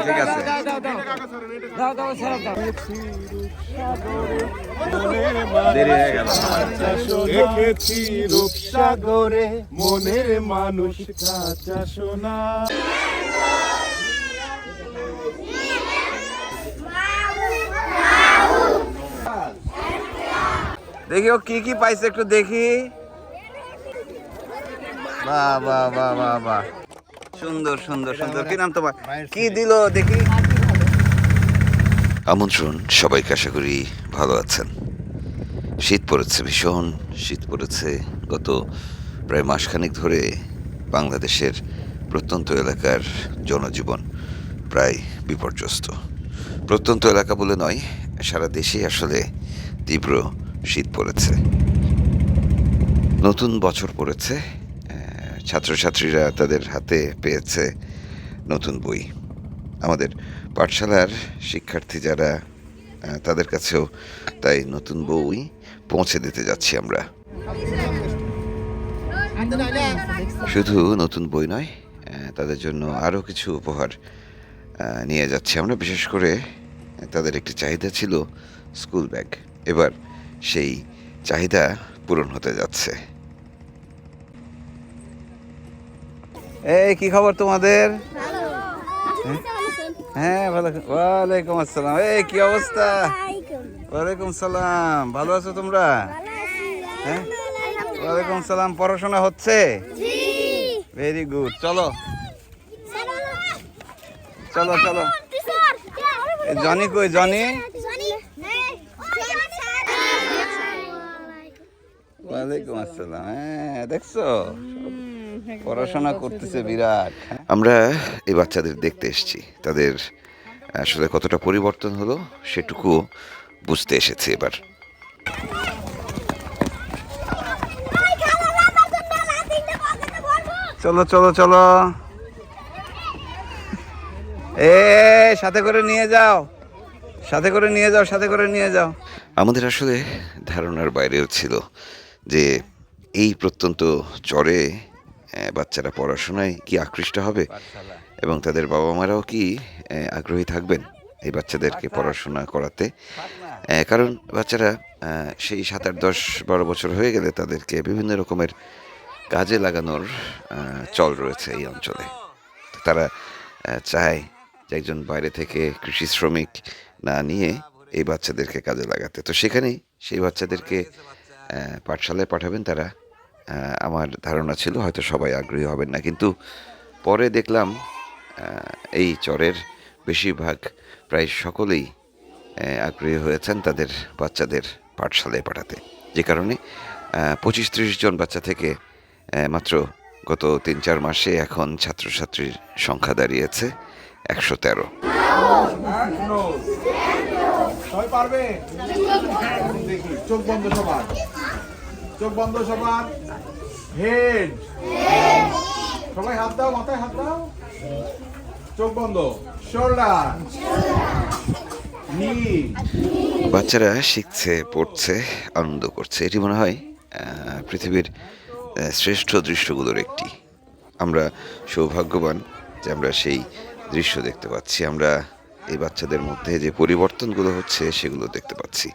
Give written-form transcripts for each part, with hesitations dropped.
ঠিক আছে। দেরি হয়ে গেল। দেখেছি রূপসাগরে মনের মানুষ কাঁচা সোনা। দেখি ও কি কি পাইছে একটু দেখি। বাহ বাহ বাহ বাহ বাহ, সুন্দর সুন্দর সুন্দর। কি নাম তোমার? কি দিল দেখি। আমন্ত্রণ সবাইকে, আশা করি ভালো আছেন। শীত পড়েছে, ভীষণ শীত পড়েছে। গত প্রায় মাসখানেক ধরে বাংলাদেশের প্রত্যন্ত এলাকার জনজীবন প্রায় বিপর্যস্ত। প্রত্যন্ত এলাকা বলে নয়, সারা দেশেই আসলে তীব্র শীত পড়েছে। নতুন বছর পড়েছে, ছাত্রছাত্রীরা তাদের হাতে পেয়েছে নতুন বই। আমাদের পাঠশালার শিক্ষার্থী যারা, তাদের কাছেও তাই নতুন বই পৌঁছে দিতে যাচ্ছি আমরা। শুধু নতুন বই নয়, তাদের জন্য আরও কিছু উপহার নিয়ে যাচ্ছি আমরা। বিশেষ করে তাদের একটি চাহিদা ছিল স্কুল ব্যাগ। এবার সেই চাহিদা পূরণ হতে যাচ্ছে। এই কি খবর তোমাদের? হ্যাঁ ভালো। ওয়ালাইকুম আসসালাম। এই কি অবস্থা? ওয়ালাইকুম সালাম। ভালো আছো তোমরা? হ্যাঁ, ওয়ালাইকুম সালাম। পড়াশোনা হচ্ছে? Very good. চলো চলো চলো। জনি কই? জনি? ওয়ালাইকুম আসসালাম। হ্যাঁ দেখছো, পড়াশোনা করতেছে বিরাট। আমরা এই বাচ্চাদের দেখতে এসেছি, তাদের আসলে কতটা পরিবর্তন হলো সেটুকু বুঝতে এসেছি এবার। চলো চলো চলো, সাথে করে নিয়ে যাও, সাথে করে নিয়ে যাও, সাথে করে নিয়ে যাও। আমাদের আসলে ধারণার বাইরেও ছিল যে এই প্রত্যন্ত চরে বাচ্চারা পড়াশোনায় কি আকৃষ্ট হবে এবং তাদের বাবা মারাও কি আগ্রহী থাকবেন এই বাচ্চাদেরকে পড়াশোনা করাতে। কারণ বাচ্চারা সেই 7, 8, 10, 12 বছর হয়ে গেলে তাদেরকে বিভিন্ন রকমের কাজে লাগানোর চল রয়েছে এই অঞ্চলে। তারা চায় যে একজন বাইরে থেকে কৃষি শ্রমিক না নিয়ে এই বাচ্চাদেরকে কাজে লাগাতে। তো সেখানেই সেই বাচ্চাদেরকে পাঠশালায় পাঠাবেন তারা। আমার ধারণা ছিল হয়তো সবাই আগ্রহী হবেন না, কিন্তু পরে দেখলাম এই চরের বেশিরভাগ, প্রায় সকলেই আগ্রহী হয়েছেন তাদের বাচ্চাদের পাঠশালায় পাঠাতে। যে কারণে 25-30 জন বাচ্চা থেকে মাত্র গত 3-4 মাসে এখন ছাত্রছাত্রীর সংখ্যা দাঁড়িয়েছে 113। সবাই পারবে? দেখি, চোখ বন্ধ সবার, চোখ বন্ধ সবার। হেড, সবাই হাত দাও, মাথায় হাত দাও, চোখ বন্ধ। শোল্ডার, নি। বাচ্চারা শিখছে, পড়ছে, আনন্দ করছে। এটি মনে হয় পৃথিবীর শ্রেষ্ঠ দৃশ্যগুলোর একটি। আমরা সৌভাগ্যবান যে আমরা সেই দৃশ্য দেখতে পাচ্ছি। আমরা এই বাচ্চাদের মধ্যে যে পরিবর্তনগুলো হচ্ছে সেগুলো দেখতে পাচ্ছি।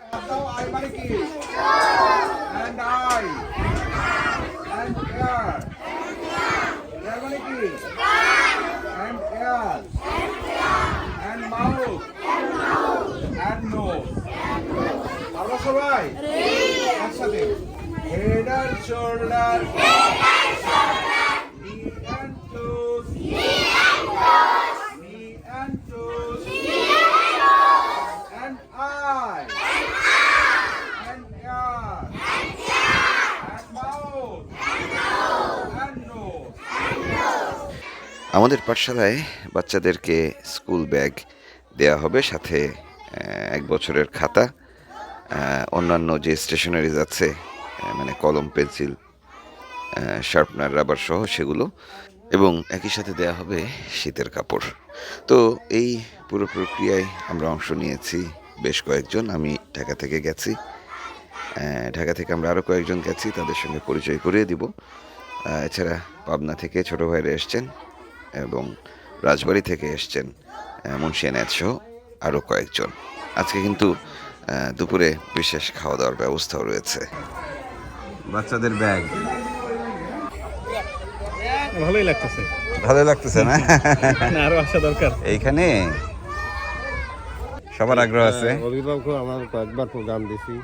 সবাই একসাথে, head and shoulder, knee and toes, knee and toes, and eye, and ear, and mouth, and nose. আমাদের পাঠশালায় বাচ্চাদেরকে স্কুল ব্যাগ দেয়া হবে, সাথে 1 বছরের খাতা, অন্যান্য যে স্টেশনারিজ আছে, মানে কলম, পেন্সিল, শার্পনার, রাবার সহ সেগুলো, এবং একই সাথে দেয়া হবে শীতের কাপড়। তো এই পুরো প্রক্রিয়ায় আমরা অংশ নিয়েছি বেশ কয়েকজন। আমি ঢাকা থেকে গেছি, ঢাকা থেকে আমরা আরও কয়েকজন গেছি, তাদের সঙ্গে পরিচয় করিয়ে দিব। এছাড়া পাবনা থেকে ছোটো ভাইরা এসছেন এবং রাজবাড়ী থেকে এসছেন মুন্সি এনেছো আরও কয়েকজন। আজকে কিন্তু দুপুরে বিশেষ খাওয়া দাওয়ার ব্যবস্থাও রয়েছে। বাচ্চাদের ব্যাগ ভালোই লাগতেছে। ভালো লাগতেছে না? আরো আসা দরকার। এইখানে সবার আগ্রহ আছে। অভিভাবক আমার কয়েকবার প্রোগ্রাম দিছি,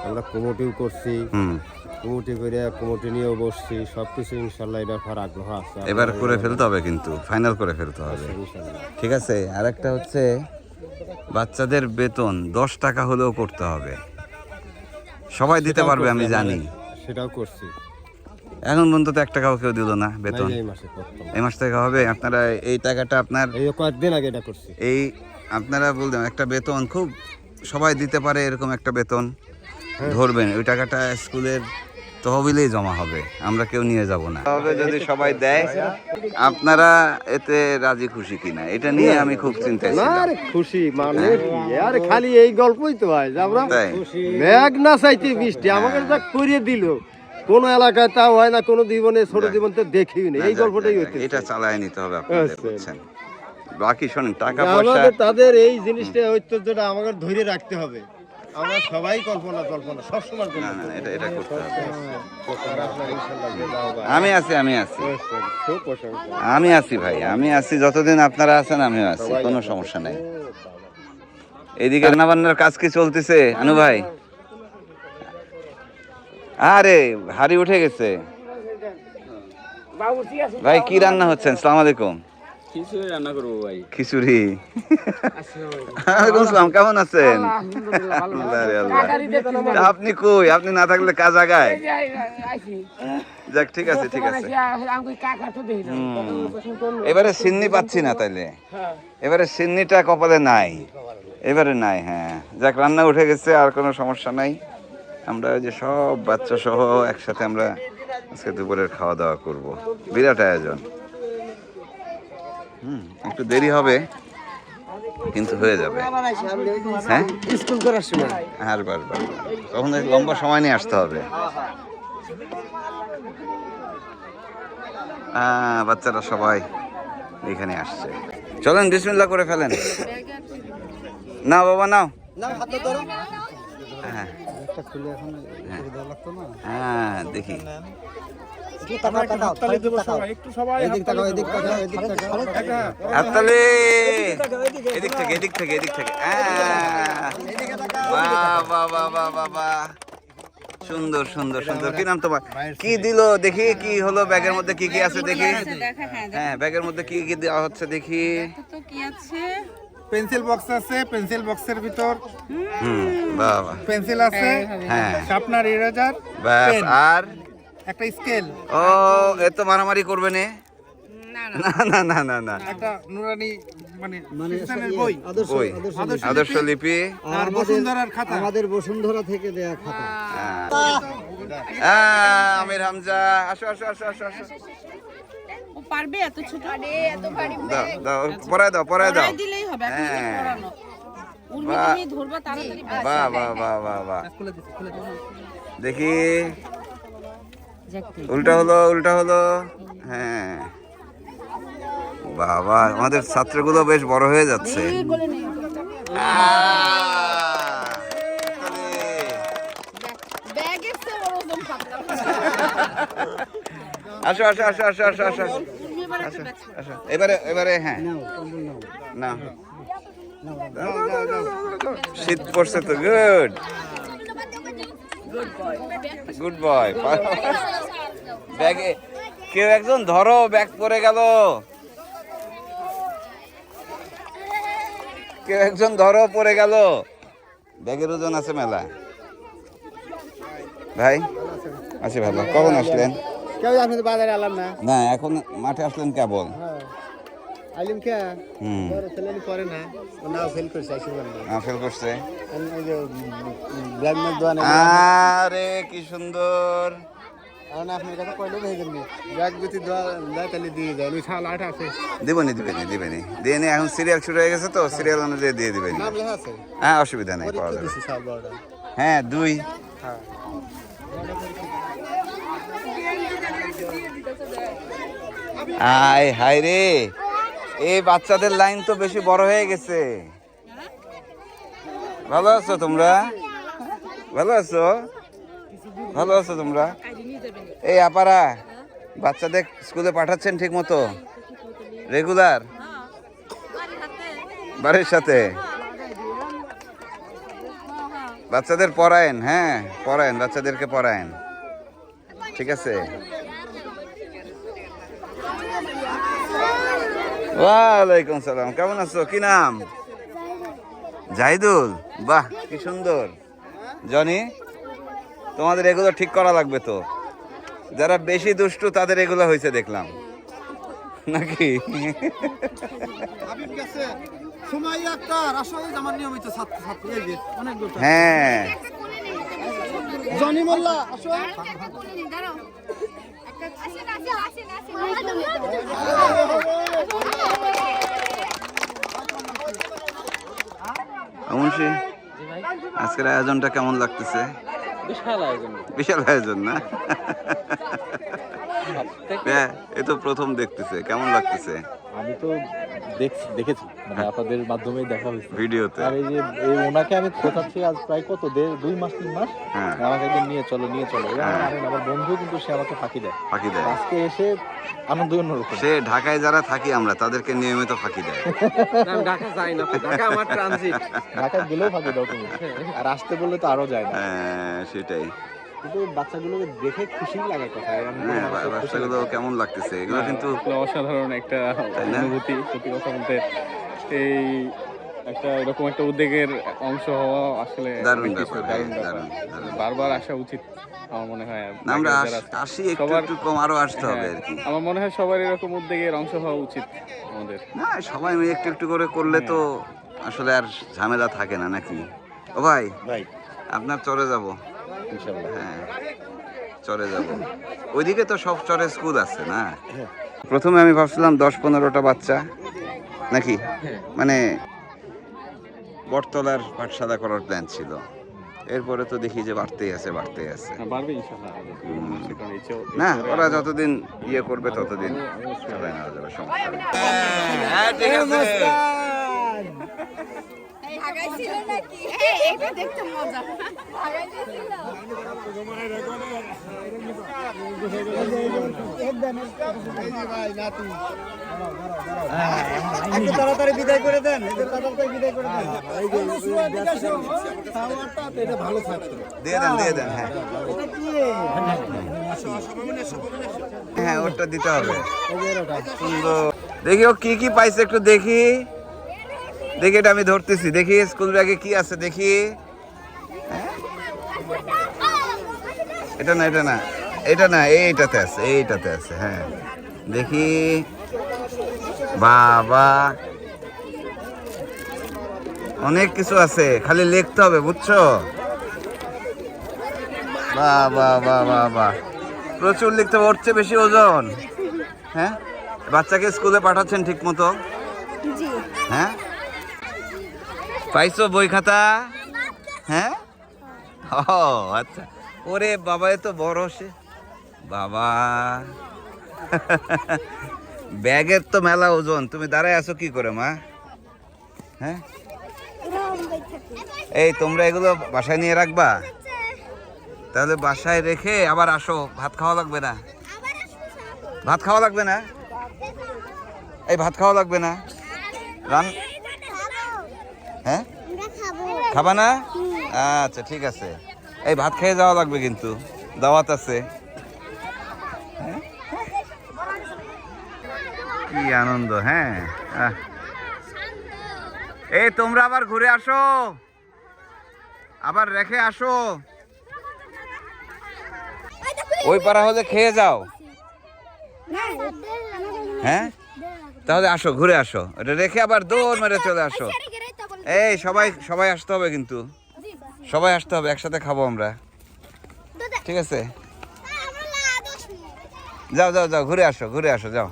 আমরা কমিটিও করছি, কমিটি করে কমিটি নিয়েও বসছি, সবকিছু ইনশাল্লাহ এটা করার আগ্রহ আছে। এবার করে ফেলতে হবে, কিন্তু ফাইনাল করে ফেলতে হবে। ঠিক আছে। আর একটা হচ্ছে বাচ্চাদের বেতন 10 টাকা হলেও করতে হবে। সবাই দিতে পারবে আমি জানি, সেটাও করছি। এখন পর্যন্ত তো 1 টাকাও কেউ দিল না বেতন। এই মাসে করতাম, এই মাস থেকে হবে। আপনারা এই টাকাটা আপনার এই কয়েকদিন আগে এটা করছি। এই আপনারা বলতেন একটা বেতন খুব সবাই দিতে পারে এরকম একটা বেতন ধরবেন, ওই টাকাটা স্কুলের তহবিলেই জমা হবে, আমরা কেউ নিয়ে যাব না। তবে যদি সবাই দেয়, আপনারা এতে রাজি খুশি কিনা এটা নিয়ে আমি খুব চিন্তায় না ছিলাম। রে খুশি মানে কি? আরে খালি এই গল্পই তো হয় যে আমরা তাই? মেঘ না চাইতে বৃষ্টি আমাকে যা করিয়ে দিল, কোন এলাকায় তাও হয় না, কোন জীবনে ছোট জীবন তো দেখিও না, এই গল্পটাই হচ্ছে। এটা চালায় নিতে হবে আপনাদের, আচ্ছা। বুঝছেন? বাকি শোনেন, টাকা পয়সা আমাদের তাদের এই জিনিসটা ঐতিহ্যটা আমাদের ধরে রাখতে হবে। আমরা সবাই কল্পনা সবসময় না না এটা এটা করতে হবে। ইনশাআল্লাহ আমি আছি খুব প্রশংসা। আমি আছি ভাই, আমি আছি যতদিন আপনারা আছেন আমিও আছি, কোনো সমস্যা নাই। এদিকে রান্নাবান্নার কাজ কি চলতেছে আনু ভাই? আরে হাড়ি উঠে গেছে ভাই। কি রান্না হচ্ছেন? আসসালামু আলাইকুম। খিচুড়ি রান্না করবো ভাই। খিচুড়ি। ওয়ালাইকুম আসসালাম, কেমন আছেন? আরে আল্লাহ। তা আপনি কই? আপনি না থাকলে কাজ আগায়। যাক, ঠিক আছে ঠিক আছে। এবারে সিন্নি পাচ্ছি না, তাইলে এবারে সিন্নিটা কপালে নাই, এবারে নাই। হ্যাঁ যাক, রান্না উঠে গেছে, আর কোনো সমস্যা নাই। আমরা ওই যে সব বাচ্চা সহ একসাথে আমরা আজকে দুপুরের খাওয়া দাওয়া করব। বিরাট আয়োজন। একটু দেরি হবে কিন্তু হয়ে যাবে। হ্যাঁ স্কুল করার সময় আর বার তখন লম্বা সময় নিয়ে আসতে হবে। বাচ্চারা সবাই এখানে আসছে। চলেন বিসমিল্লাহ করে ফেলেন। নাও বাবা নাও। হ্যাঁ হ্যাঁ দেখি। হাততালি। এদিক থেকে এদিক থেকে এদিক থেকে। বাহ বাহ বাহ বাহ বাহ বাহ, সুন্দর সুন্দর সুন্দর। কি নাম তোমার? কি দিল দেখি, কি হলো ব্যাগের মধ্যে? কি কি আছে দেখি। হ্যাঁ ব্যাগের মধ্যে কি কি দেওয়া হচ্ছে দেখি। পেন্সিল বক্স আছে, পেন্সিল বক্সের ভিতর বাহ বাহ, পেন্সিল আছে, হ্যাঁ শার্পনার, ইরেজার, ব্যাস। আর একটা স্কেল, ও এত মারামারি করবে না? না না না না না, একটা নুরানি মানে সিস্টেমের বই, বই, আদর্শ লিপি, আর বসুন্ধরার খাতা। আমাদের বসুন্ধরা থেকে দেয়া খাতা। আমির হামজা, আসো আসো আসো আসো আসো। ও পারবে এত ছোট? এত ভারী দাও দাও, পরায় দাও পরায় দাও। দিলেই হবে, এখন থেকে হ্যাঁ। পড়ানো। উর্মি বাহ। তুমি ধরবা তাড়াতাড়ি। বাহ বাহ বাহ বাহ বাহ, দেখি। উল্টা হলো উল্টা হলো। হ্যাঁ বাবা, আমাদের ছাত্রগুলো বেশ বড় হয়ে যাচ্ছে। ব্যাগের চেয়ে বড় ওজন পাতলা। আসো আসো আসো আসো আসো আসো উর্মি এবার একটা ব্যাগ ছাড়ো। আসো। এবারে এবারে হ্যাঁ না, শীত পড়ছে তো। Good good boy. ব্যাগে কেউ একজন ধরো, ব্যাগ পড়ে গেল। কেউ একজন ধরো, পড়ে গেল। ব্যাগের ওজন আছে মেলা। ভাই আছি ভালো। কখন আসলেন? কেউ আপনি তো বাজারে আলাম না, না এখন মাঠে আসলেন কেবল। আইলিম কে হুম, ছেলে করে না, ও নাও ফেল করছে, আসি বললো ফেল করছে। ওই যে ব্ল্যাক ম্যাক দোয়ানে। আরে কি সুন্দর। এখন আপনার কাছে কইলে ভেজে দিবি, ব্যাগ যদি দোয়া দেয় তাহলে দিয়ে দেয়, ওই ছাল আট আছে, দিবনি দিবেনি দিবেনি দিয়ে নি। এখন সিরিয়াল শুরু হয়ে গেছে তো, সিরিয়াল অনুযায়ী দিয়ে দিবেনি। নাম লেখা আছে, হ্যাঁ অসুবিধা নেই, পাওয়া যাবে। দিছি ছাল বড়টা। হ্যাঁ 2। হ্যাঁ আয় হায় রে, এই বাচ্চাদের লাইন তো বেশি বড় হয়ে গেছে। ভালো আছো তোমরা? ভালো আছো? ভালো আছো তোমরা? এই আপারা বাচ্চাদের স্কুলে পাঠাচ্ছেন ঠিক মতো রেগুলার বাড়ির সাথে? বাচ্চাদের পড়ায়েন, হ্যাঁ পড়ায়েন, বাচ্চাদেরকে পড়ায়েন, ঠিক আছে? ওয়ালাইকুম সালাম, কেমন আছো? কি নাম? জাহিদুল, বাহ কি সুন্দর। জনি, তোমাদের এগুলো ঠিক করা লাগবে তো, যারা বেশি দুষ্টু তাদের এগুলো হয়েছে দেখলাম নাকি? হ্যাঁ জনি মোল্লা আসো। মুন্সি, আজকের আয়োজনটা কেমন লাগতেছে? বিশাল আয়োজন। বিশাল আয়োজন না? হ্যাঁ, এ তো প্রথম দেখতেছে, কেমন লাগতেছে? আমি তো দেখেছি মানে আপনাদের মাধ্যমেই দেখা হয়েছে ভিডিওতে। আর এই যে ওনাকে আমি খোঁজাচ্ছি আজ প্রায় কত 2 মাস হ্যাঁ। আমাকে একদিন নিয়ে চলো হ্যাঁ। আমার বন্ধু কিন্তু সে আমাকে ফাঁকি দেয়। ফাঁকি দেয়? আজকে এসে আনন্দ অন্যরকম। সে ঢাকায় যারা থাকি আমরা তাদেরকে নিয়মিত ফাঁকি দেয়। ঢাকা যাই না, ঢাকা আমার ট্রানজিট। ঢাকায় গেলেও ফাঁকি দাও তুমি, আর আসতে বললে তো আরো যায় না। হ্যাঁ, সেটাই। কিন্তু বাচ্চাগুলোকে দেখে খুশি লাগার কথা। হ্যাঁ, বাচ্চাগুলো কেমন লাগতেছে? এগুলো কিন্তু অসাধারণ একটা তাই না? অনুভূতি। সত্যি কথা বলতে এই একটা এরকম একটা উদ্যোগের অংশ হওয়া আসলে দারুণ অনেক কিছু, ব্যাপার, দারুণ হ্যাঁ, ব্যাপার। দারুণ। বারবার আসা উচিত আমার মনে হয়। না, আমরা যারা আছে। আসি একটু সবার- একটু কম, আরো আসতে হবে হ্যাঁ, আর কি। আমার মনে হয় সবার এরকম উদ্যোগের অংশ হওয়া উচিত আমাদের। না, সবাই মিলে একটু একটু করে করলে তো আসলে আর ঝামেলা থাকে না নাকি? ও ভাই, ভাই আপনার চরে যাব। ইনশাআল্লাহ। হ্যাঁ, চরে যাব। ওইদিকে তো সব চরে স্কুল আছে না? প্রথমে আমি ভাবছিলাম 10-15টা বাচ্চা নাকি, মানে বটতলার পাঠশালা করার প্ল্যান ছিল। এরপরে তো দেখি যে বাড়তেই আছে। বাড়বে ইনশাআল্লাহ। কারণ এই চো- না, ওরা যতদিন ইয়ে করবে ততদিন চালায় নেওয়া যাবে, সমস্যা নেই। হ্যাঁ, ঠিক আছে। ভাগাই ছিল নাকি? এটা দেখতে মজা। ভাগাই ছিল। একটু তাড়াতাড়ি বিদায় করে দেন, একটু তাড়াতাড়ি বিদায় করে দেন। এটা ভালো থাকছে। দিয়ে দেন, হ্যাঁ হ্যাঁ, ওটা দিতে হবে। সুন্দর। দেখি ও কি কি পাইছে, একটু দেখি। এটা আমি ধরতেছি, দেখি স্কুল ব্যাগে কি আছে দেখি। হ্যাঁ? এটা না, এইটাতে আছে। হ্যাঁ, দেখি। বাবা, অনেক কিছু আছে, খালি লিখতে হবে, বুঝছো? বাহ, প্রচুর লিখতে হবে, ওর চেয়ে বেশি ওজন। হ্যাঁ, বাচ্চাকে স্কুলে পাঠাচ্ছেন ঠিক মতো? হ্যাঁ, পাইছো বই খাতা? হ্যাঁ, ও আচ্ছা। ওরে বাবা, এ তো বড় সে বাবা। ব্যাগের তো মেলা ওজন, তুমি দাঁড়ায় আছো কি করে মা? হ্যাঁ, এই তোমরা এগুলো বাসায় নিয়ে রাখবা? তাহলে বাসায় রেখে আবার আসো। ভাত খাওয়া লাগবে না? এই ভাত খাওয়া লাগবে না? হ্যাঁ, খাবা না? আচ্ছা, ঠিক আছে। এই ভাত খেয়ে যাওয়া লাগবে, কিন্তু দাওয়াত আছে। কি আনন্দ। হ্যাঁ, এই তোমরা আবার ঘুরে আসো, আবার রেখে আসো। ওই পাড়া হলে খেয়ে যাও। হ্যাঁ, তাহলে আসো, ঘুরে আসো, এটা রেখে আবার দৌড় মেরে চলে আসো। এই সবাই আসতে হবে, কিন্তু সবাই আসতে হবে, একসাথে খাবো আমরা, ঠিক আছে? যাও, ঘুরে আসো, যাও।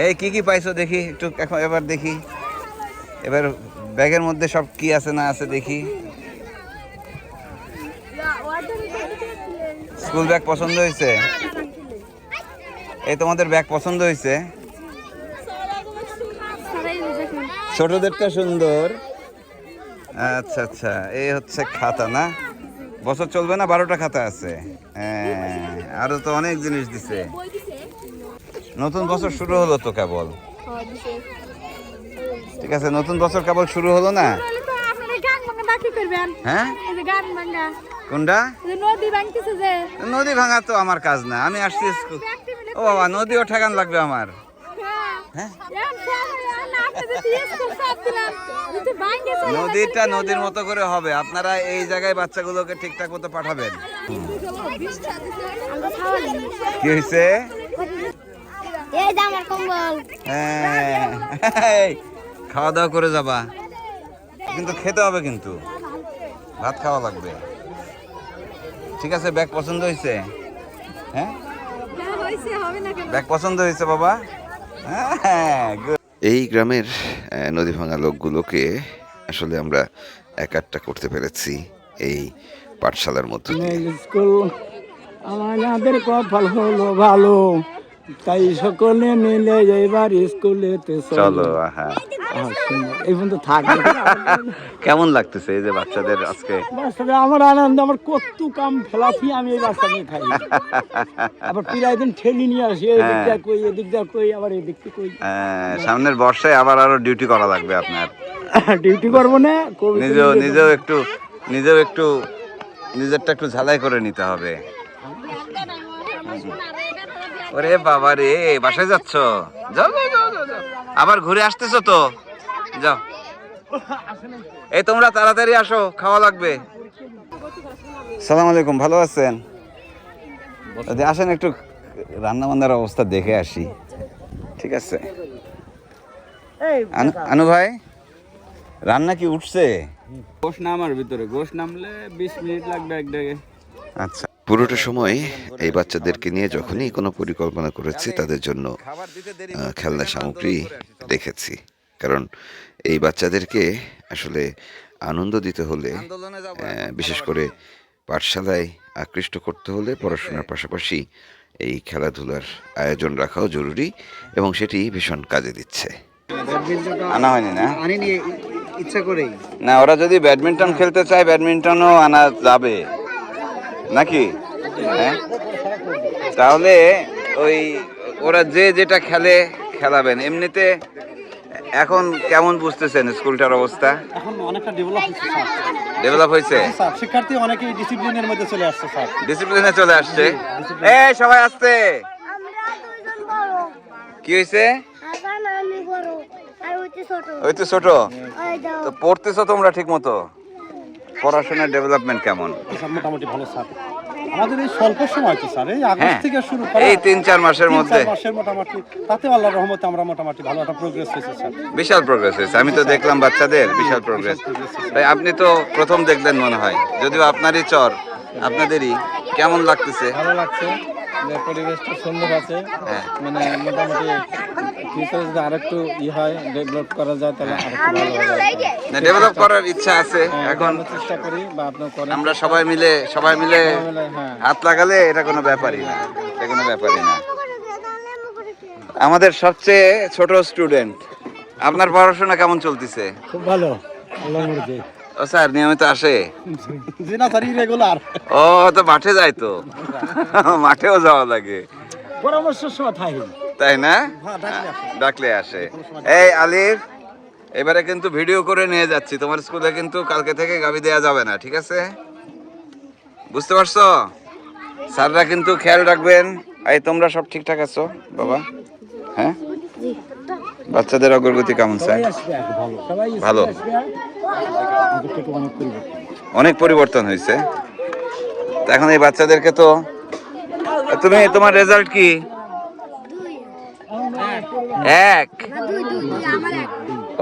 এই কি পাইছো দেখি একটু, এবার দেখি। এবার ব্যাগের মধ্যে সব কি আছে না আছে দেখি। স্কুল ব্যাগ পছন্দ হয়েছে? এই তোমাদের ব্যাগ পছন্দ হয়েছে? ছোটদেরটা সুন্দর। আচ্ছা আচ্ছা, এই হচ্ছে খাতা না? বছর চলবে না, 12টা খাতা আছে। হ্যাঁ, আরো তো অনেক জিনিস দিছে। নতুন বছর শুরু হলো তো কেবল। ঠিক আছে, নতুন বছর কেবল শুরু হলো না? হ্যাঁ, কোনটা? নদী ভাঙা তো আমার কাজ না, আমি আসছি স্কুল। ও বাবা, নদীও ঠেকান লাগবে আমার। হ্যাঁ, নদীটা নদীর মতো করে হবে। আপনারা এই জায়গায় বাচ্চাগুলোকে ঠিকঠাক মতো পাঠাবেন। কি হয়েছে? হ্যাঁ, খাওয়া দাওয়া করে যাবা, কিন্তু খেতে হবে, কিন্তু ভাত খাওয়া লাগবে। ঠিক আছে, ব্যাগ পছন্দ হয়েছে? হ্যাঁ, ব্যাগ পছন্দ হয়েছে বাবা? হ্যাঁ, এই গ্রামের নদী ভাঙা লোকগুলোকে আসলে আমরা একাট্টা করতে পেরেছি এই পাঠশালার মধ্যে দিয়ে। স্কুল আমাদের কপাল হলো ভালো, তাই সকলে মিলে এবার স্কুলেতে চলো। হ্যাঁ, এই পর্যন্ত থাকবে। কেমন লাগতেছে এই যে বাচ্চাদের আজকে? বাচ্চাদের আমার আনন্দ, আমার কত কাম ফেলাফি আমি এই বাচ্চা নিয়ে খাই। আবার প্রায় দিন ঠেলি নিয়ে আসি, এই দিক দিয়ে কই, এদিক দিয়ে কই, আবার এই দিক থেকে কই। সামনের বর্ষায় আবার আরো ডিউটি করা লাগবে আপনার। ডিউটি করবো না, নিজেও একটু নিজেরটা একটু ঝালাই করে নিতে হবে। ওরে বাবা রে, বাসায় যাচ্ছ? যাও যাও যাও যাও যাও। আবার ঘুরে আসতেছো তো, যাও। এই তোমরা তাড়াতাড়ি আসো, খাওয়া লাগবে। সালাম আলাইকুম, ভালো আছেন? আসেন, একটু রান্না বান্নার অবস্থা দেখে আসি। ঠিক আছে আনু ভাই, রান্না কি উঠছে? গোশ নামার ভিতরে, গোশ নামলে 20 মিনিট লাগবে এক ডেগে। আচ্ছা, পুরোটা সময় এই বাচ্চাদেরকে নিয়ে যখনই কোনো পরিকল্পনা করেছি তাদের জন্য খেলনা সামগ্রী রেখেছি, কারণ এই বাচ্চাদেরকে আসলে আনন্দ দিতে হলে, বিশেষ করে পাঠশালায় আকৃষ্ট করতে হলে পড়াশোনার পাশাপাশি এই খেলাধুলার আয়োজন রাখাও জরুরি, এবং সেটি ভীষণ কাজে দিচ্ছে। আনা হয়নি না? আনিনি ইচ্ছা করেই। না, ওরা যদি ব্যাডমিন্টন খেলতে চায় ব্যাডমিন্টনও আনা যাবে নাকি? হ্যাঁ, তাহলে ওই ওরা যে যেটা খেলে খেলাবেন। এমনিতে এখন কেমন বুঝতেছেন স্কুলটার অবস্থা? এখন অনেকটা ডেভেলপ হচ্ছে স্যার। ডেভেলপ হয়েছে? স্যার, শিক্ষার্থী অনেকেই ডিসিপ্লিনের মধ্যে চলে আসছে স্যার। ডিসিপ্লিনে চলে আসছে। এই সবাই আসছে। কি হয়েছে? ওই তো ছোট। তো পড়তেছো তোমরা ঠিক মতো? পড়াশোনার ডেভেলপমেন্ট কেমন? মোটামুটি ভালো স্যার। আমাদের এই স্বল্প সময় তো স্যার, এই আগস্ট থেকে শুরু করা, এই 3-4 মাসের মধ্যে মোটামুটি, তাতে আল্লাহর রহমতে আমরা মোটামুটি ভালো একটা প্রোগ্রেস হয়েছে স্যার। বিশাল প্রোগ্রেস হয়েছে। আমি তো দেখলাম বাচ্চাদের বিশাল প্রোগ্রেস। তাই আপনি তো প্রথম দেখলেন মনে হয়, যদিও আপনারই চর, আপনাদেরই। কেমন লাগতেছে? ভালো লাগছে, যে পরিবেশটা সুন্দর আছে। মানে মোটামুটি ফিউচারে যদি আরেকটু হয়, ডেভেলপ করা যায়, তাহলে আরেকটু ভালো হবে। না, ডেভেলপ করার ইচ্ছা আছে। এখন চেষ্টা করি, বা আপনার করেন। আমরা সবাই মিলে হ্যাঁ, হাত লাগালে এটা কোনো ব্যাপারই না, এটা কোনো ব্যাপারই না। আমাদের সবচেয়ে ছোট স্টুডেন্ট, আপনার পড়াশোনা কেমন চলতেছে? খুব ভালো, আল্লাহর মর্জি। ও স্যার নিয়মিত আসে? জি না স্যার, ইরেগুলার। ও তো মাঠে যায় তো, মাঠেও যাওয়া লাগে, পরামর্শের সময় থাকি। তাই না? ডাকলে আসে। এই আলিফ, এবারে কিন্তু ভিডিও করে নিয়ে যাচ্ছি তোমার স্কুলে, কিন্তু কালকে থেকে গাবি দেয়া যাবে না, ঠিক আছে? বুঝতে পারছো? স্যাররা কিন্তু খেয়াল রাখবেন। এই তোমরা সব ঠিকঠাক আছো বাবা? হ্যাঁ, বাচ্চাদের অগ্রগতি কেমন স্যার? ভালো, অনেক পরিবর্তন হয়েছে। এখন এই বাচ্চাদেরকে তো, তোমার রেজাল্ট কি? 1?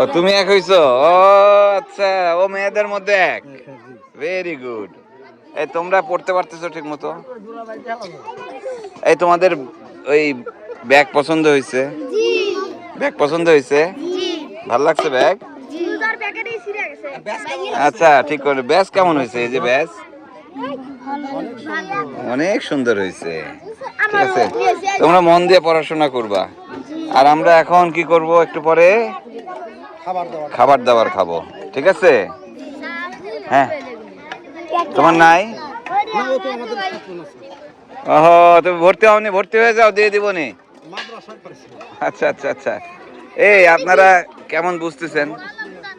ও তুমি 1 হইছো? ও আচ্ছা, ও মেয়েদের মধ্যে 1। Very good. এই তোমরা পড়তে পারতেছো ঠিক মতো? এই তোমাদের ওই ব্যাগ পছন্দ হয়েছে? ব্যাগ পছন্দ হয়েছে? ভালো লাগছে ব্যাগ? আচ্ছা, ঠিক করে। ব্যাস কেমন হয়েছে? এই যে ব্যাস অনেক সুন্দর হয়েছে। ঠিক আছে, তোমরা মন দিয়ে পড়াশোনা করবা। আর আমরা এখন কি করব, একটু পরে খাবার দাবার খাবো, ঠিক আছে? হ্যাঁ, তোমার নাই? ওহো, তুমি ভর্তি হওনি? ভর্তি হয়ে যাও, দিয়ে দিব নি। আচ্ছা আচ্ছা আচ্ছা। এই আপনারা কেমন বুঝতেছেন,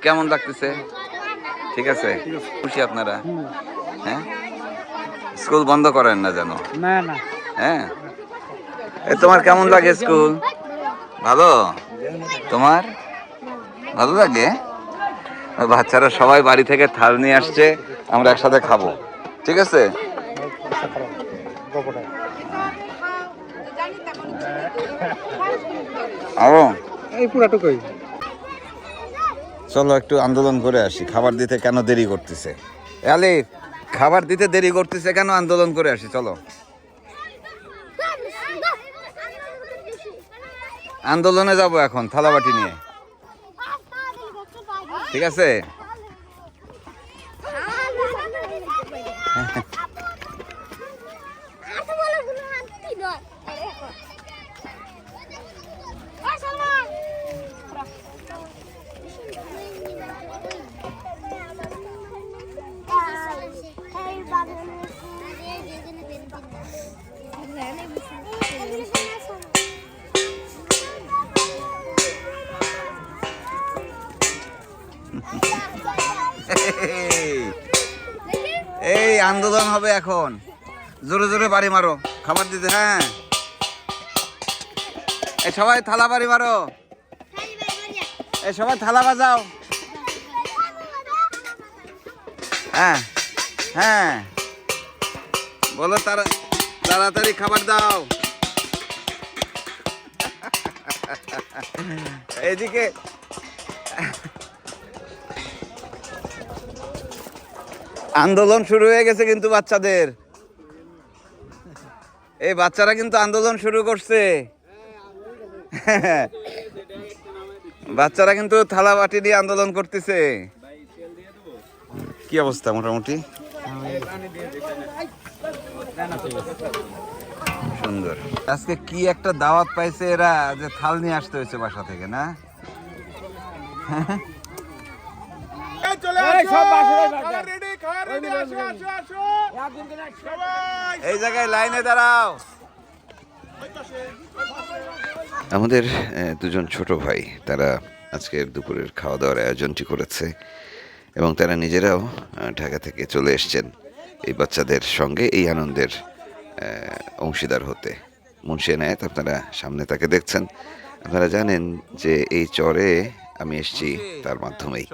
কেমন লাগতেছে? ঠিক আছে, খুশি আপনারা? হ্যাঁ, স্কুল বন্ধ করেন না যেন। না না, হ্যাঁ, তোমার কেমন লাগে স্কুল? ভালো? তোমার ভালো লাগে? বাচ্চারা সবাই বাড়ি থেকে থাল নিয়ে আসছে, আমরা একসাথে খাবো, ঠিক আছে? এই পুরাটুকুই। চলো একটু আন্দোলন করে আসি, খাবার দিতে কেন দেরি করতেছে? আলিফ, খাবার দিতে দেরি করতেছে কেন, আন্দোলন করে আসি, চলো। আন্দোলনে যাব এখন থালাবাটি নিয়ে, ঠিক আছে? এই আন্দোলন হবে এখন, জোরে জোরে বাড়ি মারো খাবার দিতে। হ্যাঁ, এই সবাই থালা বাড়ি মারো, এই সবাই থালা বাজাও। হ্যাঁ হ্যাঁ, বলো তাড়াতাড়ি খাবার দাও। এইদিকে আন্দোলন শুরু হয়ে গেছে কিন্তু বাচ্চাদের, এই বাচ্চারা কিন্তু আন্দোলন শুরু করছে। বাচ্চারা কিন্তু থালা বাটি দিয়ে আন্দোলন করতেছে। কি অবস্থা মোটামুটি? সুন্দর। আজকে কি একটা দাওয়াত পাইছে এরা, যে থাল নিয়ে আসতে হয়েছে বাসা থেকে, না? এই জায়গায় লাইনে দাঁড়াও। আমাদের দুজন ছোট ভাই, তারা আজকের দুপুরের খাওয়া দাওয়ার আয়োজনটি করেছে এবং তারা নিজেরাও ঢাকা থেকে চলে এসছেন এই বাচ্চাদের সঙ্গে এই আনন্দের অংশীদার হতে। মুন্সি এনায়েত, আপনারা সামনে তাকে দেখছেন। আপনারা জানেন যে এই চরে আমি এসেছি তার মাধ্যমেই,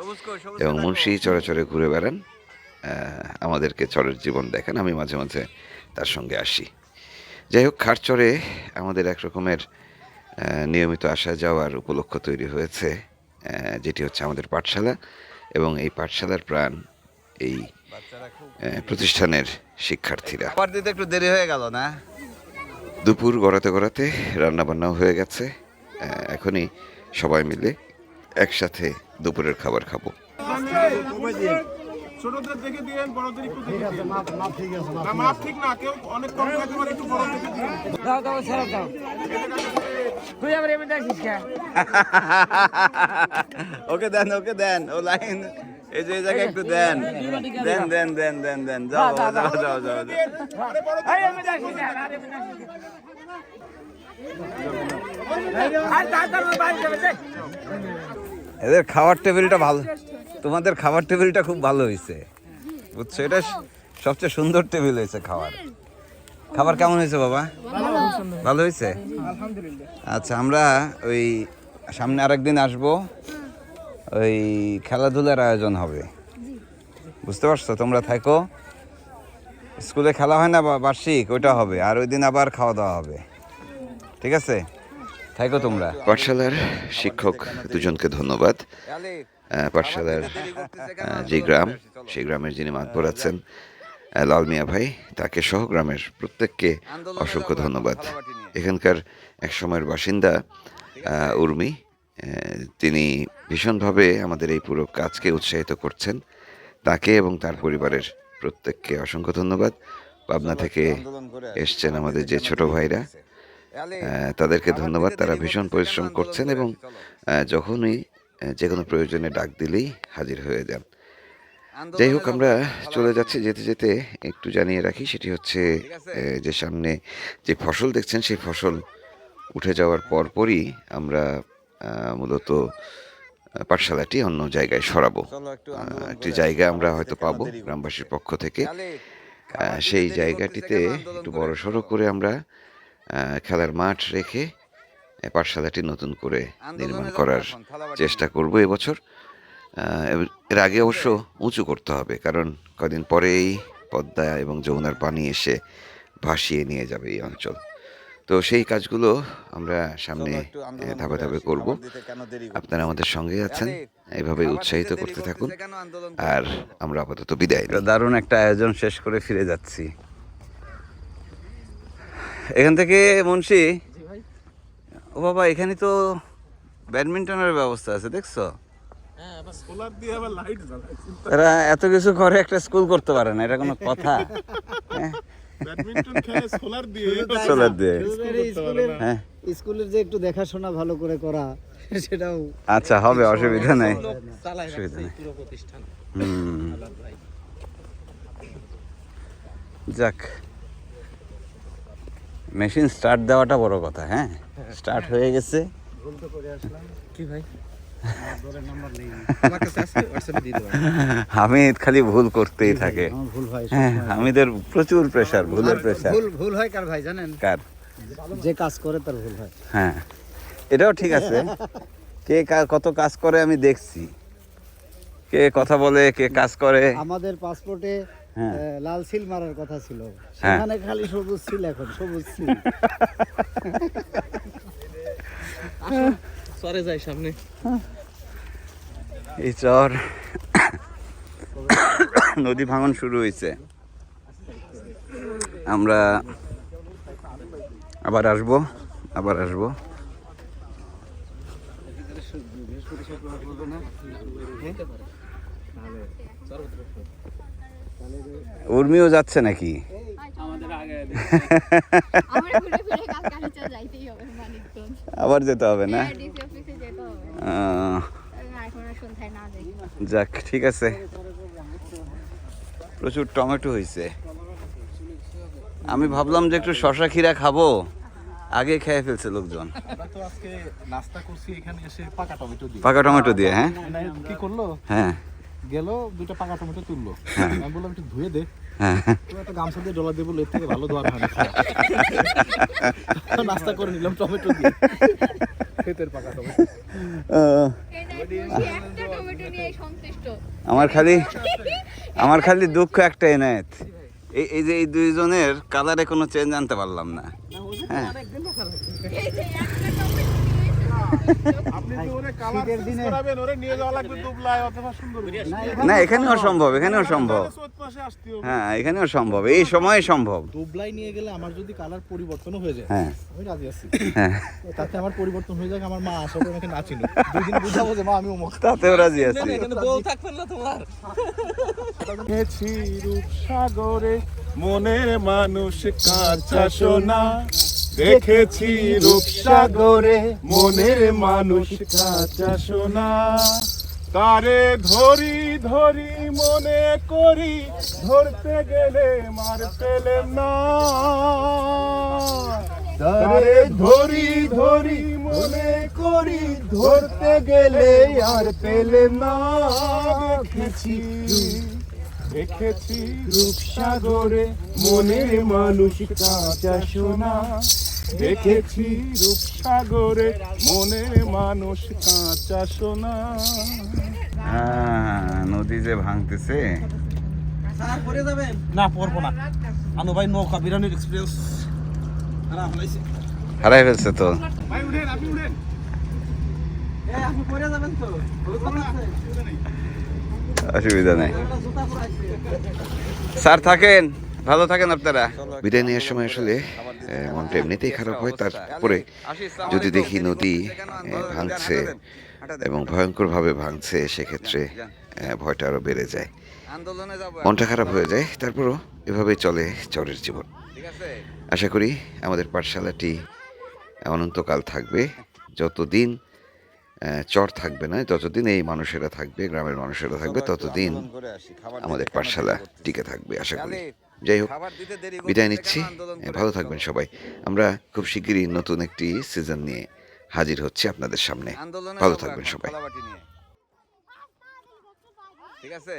এবং মুন্সি চরে চরে ঘুরে বেড়ান, আমাদেরকে চরের জীবন দেখান, আমি মাঝে মাঝে তার সঙ্গে আসি। যাই হোক, খারচরে আমাদের এক রকমের নিয়মিত আসা যাওয়ার উপলক্ষ তৈরি হয়েছে, যেটি হচ্ছে আমাদের পাঠশালা, এবং এই পাঠশালার প্রাণ এই প্রতিষ্ঠানের শিক্ষার্থীরা। খাবার দিতে একটু দেরি হয়ে গেল না? দুপুর গড়াতে গড়াতে রান্নাবান্নাও হয়ে গেছে, এখনই সবাই মিলে একসাথে দুপুরের খাবার খাবো। ছোটদের দেখে দিয়েন, বড়দের একটু দেখে দিয়েন। না, মাপ ঠিক না, কেউ অনেক কম খাইতে পারে, একটু বড় দেখে দিয়েন। দাও দাও, ছেড়ে দাও। তুই আবার এমনি দেখিস কে? ওকে দেন, ওকে দেন, ও লাইন এই যে জায়গায় একটু দেন, দেন দেন দেন দেন দেন, যাও যাও যাও যাও যাও। এই এমনি দেখিস কে? আরে এমনি দেখিস কে? আর তাড়াতাড়ি বাইরে যাবে দে। এদের খাবার টেবিলটা ভালো, তোমাদের খাবার টেবিলটা খুব ভালো হয়েছে, বুঝছো? এটা সবচেয়ে সুন্দর টেবিল হয়েছে খাবার। খাবার কেমন হয়েছে বাবা? ভালো হয়েছে, আচ্ছা। আমরা ওই সামনে আরেকদিন আসবো, ওই খেলাধুলার আয়োজন হবে, বুঝতে পারছো? তোমরা থাকো, স্কুলে খেলা হয় না বার্ষিক, ওইটা হবে, আর ওই দিন আবার খাওয়া দাওয়া হবে, ঠিক আছে? থাকো তোমরা। পাঠশালার শিক্ষক দুজনকে ধন্যবাদ। পাঠশালার যে গ্রাম, সেই গ্রামের যিনি মাতবর আছেন লাল মিয়া ভাই, তাকে সহ গ্রামের প্রত্যেককে অসংখ্য ধন্যবাদ। এখানকার এক সময়ের বাসিন্দা উর্মি, তিনি ভীষণভাবে আমাদের এই পুরো কাজকে উৎসাহিত করছেন, তাকে এবং তার পরিবারের প্রত্যেককে অসংখ্য ধন্যবাদ। পাবনা থেকে এসছেন আমাদের যে ছোট ভাইরা, তাদেরকে ধন্যবাদ। তারা ভীষণ পরিশ্রম করছেন এবং যখনই যে কোনো প্রয়োজনে ডাক দিলেই হাজির হয়ে যান। যাই হোক, আমরা চলে যাচ্ছি। যেতে যেতে একটু জানিয়ে রাখি, সেটি হচ্ছে যে সামনে যে ফসল দেখছেন সেই ফসল উঠে যাওয়ার পরপরই আমরা মূলত পাঠশালাটি অন্য জায়গায় সরাবো। একটি জায়গা আমরা হয়তো পাবো গ্রামবাসীর পক্ষ থেকে। সেই জায়গাটিতে একটু বড়সড় করে আমরা খেলার মাঠ রেখে পাঠশালাটি নতুন করে নির্মাণ করার চেষ্টা করব এবছর। এর আগে অবশ্য উঁচু করতে হবে, কারণ কদিন পরেই পদ্মা এবং যমুনার পানি এসে ভাসিয়ে নিয়ে যাবে এই অঞ্চল। তো সেই কাজগুলো আমরা সামনে ধাপে ধাপে করব। আপনারা আমাদের সঙ্গে আছেন, এইভাবে উৎসাহিত করতে থাকুন। আর আমরা আপাতত বিদায়। দারুণ একটা আয়োজন শেষ করে ফিরে যাচ্ছি। এখান থেকে মুন্সি, ও বাবা, এখানে তো ব্যাডমিন্টনের ব্যবস্থা আছে, দেখছো? সোলার দিয়ে আবার লাইট জ্বালায়। এরা এত কিছু করে, একটা স্কুল করতে পারে না, এটা কোনো কথা? ব্যাডমিন্টন খেলে সোলার দিয়ে। সোলার দিয়ে, হ্যাঁ। স্কুলের যে একটু দেখাশোনা ভালো করে করা, সেটাও আচ্ছা, হবে, অসুবিধা নাই, অসুবিধা নেই। যাক, মেশিন স্টার্ট দেওয়াটা বড় কথা। হ্যাঁ, স্টার্ট হয়ে গেছে। হামিদ খালি ভুল করতেই থাকে। ভুল হয়। হ্যাঁ, হামিদের প্রচুর প্রেসার, ভুলের প্রেসার। ভুল হয় কার ভাই জানেন? কার? যে কাজ করে তার ভুল হয়। হ্যাঁ, এটাও ঠিক আছে। কে কত কাজ করে আমি দেখছি, কে কথা বলে, কে কাজ করে। আমাদের পাসপোর্টে হ্যাঁ। লাল সিল মারার কথা ছিল, সেখানে খালি সবুজ সিল, এখন সবুজ সিল। সরে যাই সামনে। এই চর নদী ভাঙন শুরু হয়েছে। আমরা আবার আসবো। উর্মিও যাচ্ছে নাকি? আমার ঘুরে ফিরে কাছাকাছি যাইতেই হবে, মানিকগঞ্জ। আবার যেতে হবে না? হ্যাঁ, ডিসি অফিসে যেতে হবে। এখন আর সন্ধ্যায় না যাই। যাক, ঠিক আছে। প্রচুর টমেটো হয়েছে। আমি ভাবলাম যে একটু শশা ক্ষীরা খাবো, আগে খেয়ে ফেলছে লোকজন। আমরা তো আজকে নাস্তা করছি এখানে এসে পাকা টমেটো দিয়ে। পাকা টমেটো দিয়ে? হ্যাঁ, কি করলো, হ্যাঁ, গেল দুটো পাকা টমেটো তুললো। আমি বললাম একটু ধুয়ে দে, হ্যাঁ। তো একটা গামছা দিয়ে ডলা দিয়ে বললো এর থেকে ভালো ধোয়ার হয় না। নাস্তা করে নিলাম টমেটো দিয়ে, ক্ষেতের পাকা টমেটো। একটা টমেটো নিয়ে সন্তুষ্ট। আমার খালি দুঃখ একটাই, এনায়েত, এই যে এই দুইজনের কালারে কোনো চেঞ্জ আনতে পারলাম না। হ্যাঁ, এই যে একটা টমেটো নিয়ে আপনি তো ওরে কালার চেঞ্জ করাবেন, ওরে নিয়ে যাওয়া লাগবে দুবলায় অথবা সুন্দরবন। না, এখানেও সম্ভব। চৈত মাসে আসতে হবে। হ্যাঁ, এখানেও সম্ভব, এই সময় সম্ভব। দুবলাই নিয়ে গেলে আমার যদি কালার পরিবর্তন হয়ে যায়, হ্যাঁ, আমি রাজি আছি। হ্যাঁ, তাতে আমার পরিবর্তন হয়ে যাক, আমার মা আশা করে আমাকে নাচিনি, দুদিন বুঝাবো যে মা আমি অমুক। তাতেও রাজি আছি। বউ থাকবেন না তোমার। দেখেছি রূপসাগরে মনের মানুষ কাঁচা সোনা, দেখেছি রূপসাগরে মনের মানুষ কাঁচা সোনা, তারে ধরি ধরি মনে করি, ধরতে গেলে মার পেলেম না, তারে ধরি ধরি মনে করি, ধরতে গেলে আর পেলেম না, দেখেছি রূপসাগরে মনের মানুষ কাঁচা সোনা, দেখেছি রূপসাগরে মনের মানুষ কাঁচা সোনা। নদী যে ভাঙতেছে। না পড়বো না, আনো ভাই নৌকা বিরানির এক্সপ্রেস হারাই ফেলছে তো। ভাই উঠেন, আপনি উঠেন। অসুবিধা নাই, স্যার থাকেন, ভালো থাকেন আপনারা। বিদায় নেওয়ার সময় আসলে মনটা এমনিতেই খারাপ হয়, তারপরে যদি দেখি নদী ভাঙছে এবং ভয়ঙ্করভাবে ভাঙছে, সেক্ষেত্রে ভয়টা আরও বেড়ে যায়। আন্দোলনে যাব, মনটা খারাপ হয়ে যায়। তারপরও এভাবেই চলে চরের জীবন। ঠিক আছে, আশা করি আমাদের পাঠশালাটি অনন্তকাল থাকবে। যতদিন চর থাকবে না, ততদিন এই মানুষেরা থাকবে, গ্রামের মানুষেরা থাকবে, ততদিন আমাদের পাঠশালা টিকে থাকবে আশা করি। যাই হোক, বিদায় নিচ্ছি। ভালো থাকবেন সবাই। আমরা খুব শিগগিরই নতুন একটি সিজন নিয়ে হাজির হচ্ছি আপনাদের সামনে। ভালো থাকবেন সবাই। ঠিক আছে।